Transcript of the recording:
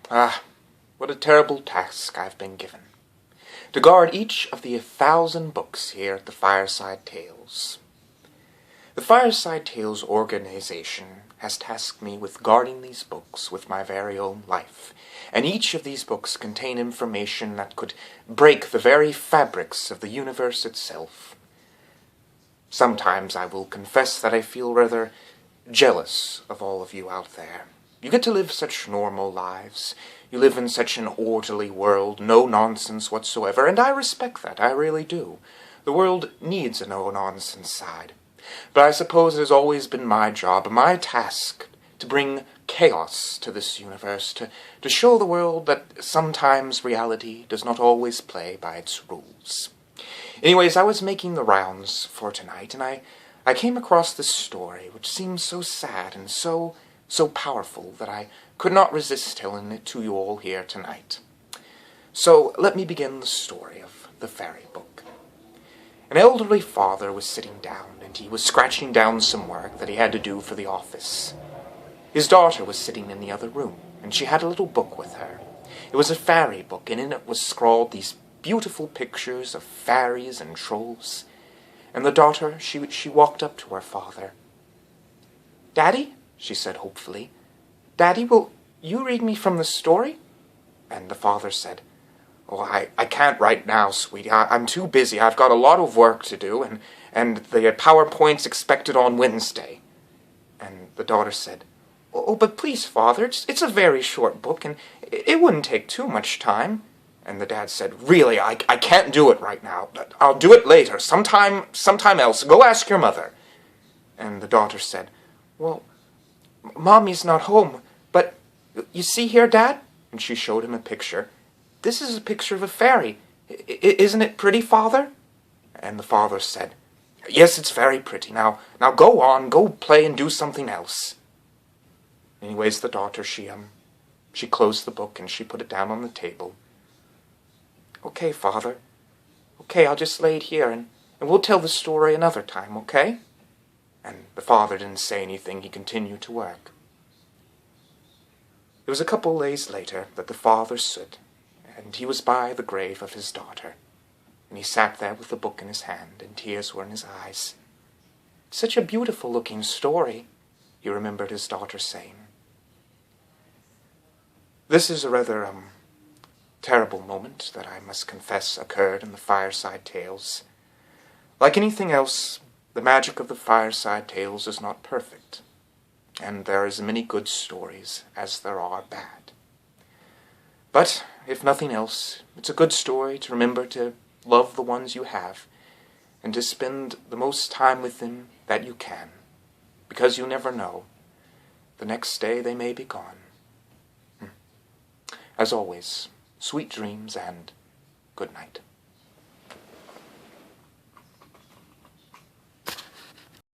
Ah, what a terrible task I've been given. To guard each of the 1,000 books here at the Fireside Tales. The Fireside Tales organization has tasked me with guarding these books with my very own life, and each of these books contain information that could break the very fabrics of the universe itself. Sometimes I will confess that I feel rather jealous of all of you out there. You get to live such normal lives. You live in such an orderly world, no nonsense whatsoever, and I respect that, I really do. The world needs a no-nonsense side. But I suppose it has always been my job, my task, to bring chaos to this universe, to show the world that sometimes reality does not always play by its rules. Anyways, I was making the rounds for tonight, and I came across this story, which seems so sad and so powerful that I could not resist telling it to you all here tonight. So let me begin the story of the fairy book. An elderly father was sitting down, and he was scratching down some work that he had to do for the office. His daughter was sitting in the other room, and she had a little book with her. It was a fairy book, and in it was scrawled these beautiful pictures of fairies and trolls. And the daughter, she walked up to her father. "Daddy," she said hopefully, "Daddy, will you read me from the story?" And the father said, "Oh, I can't right now, sweetie. I'm too busy. I've got a lot of work to do, and the PowerPoint's expected on Wednesday." And the daughter said, "Oh, but please, Father, it's a very short book, and it wouldn't take too much time." And the dad said, "Really, I can't do it right now. I'll do it later, sometime else. Go ask your mother." And the daughter said, "Well, Mommy's not home, but you see here, Dad?" And she showed him a picture. "This is a picture of a fairy. Isn't it pretty, Father?" And the father said, "Yes, it's very pretty. Now go on, go play and do something else." Anyways, the daughter, she closed the book and she put it down on the table. "Okay, Father. Okay, I'll just lay it here and we'll tell the story another time, okay?" And the father didn't say anything. He continued to work. It was a couple days later that the father stood, and he was by the grave of his daughter, and he sat there with the book in his hand, and tears were in his eyes. "Such a beautiful-looking story," he remembered his daughter saying. This is a rather, terrible moment that I must confess occurred in the Fireside Tales. Like anything else, the magic of the Fireside Tales is not perfect, and there are as many good stories as there are bad. But, if nothing else, it's a good story to remember to love the ones you have, and to spend the most time with them that you can, because you never know. The next day they may be gone. As always, sweet dreams and good night.